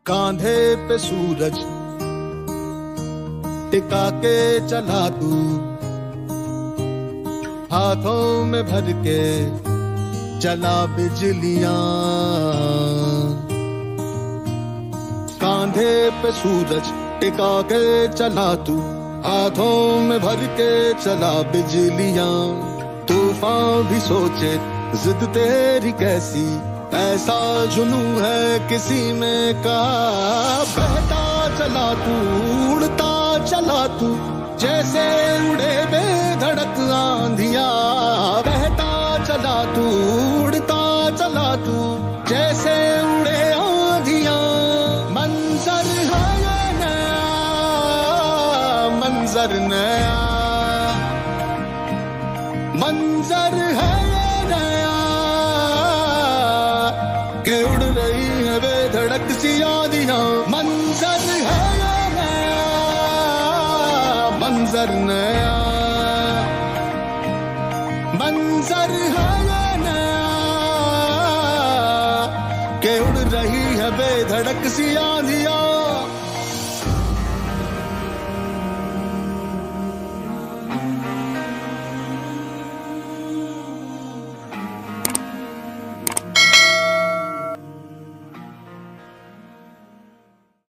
कांधे पे सूरज टिका के चला तू, हाथों में भर के चला बिजलियां। कांधे पे सूरज टिका के चला तू, हाथों में भर के चला बिजलियां। तूफान भी सोचे जिद तेरी कैसी, ऐसा जुनू है किसी में का। बहता चला तू, उड़ता चला तू, जैसे उड़े बेधड़क आंधिया। बहता चला तू, उड़ता चला तू, जैसे उड़े आंधिया। मंजर है ये नया, मंजर नया, मंजर है ये नया कि उड़ रही है बेधड़क सी आंधियां। मंजर है ये नया, मंजर नया, मंजर है ये नया कि उड़ रही है बेधड़क सी आंधियां।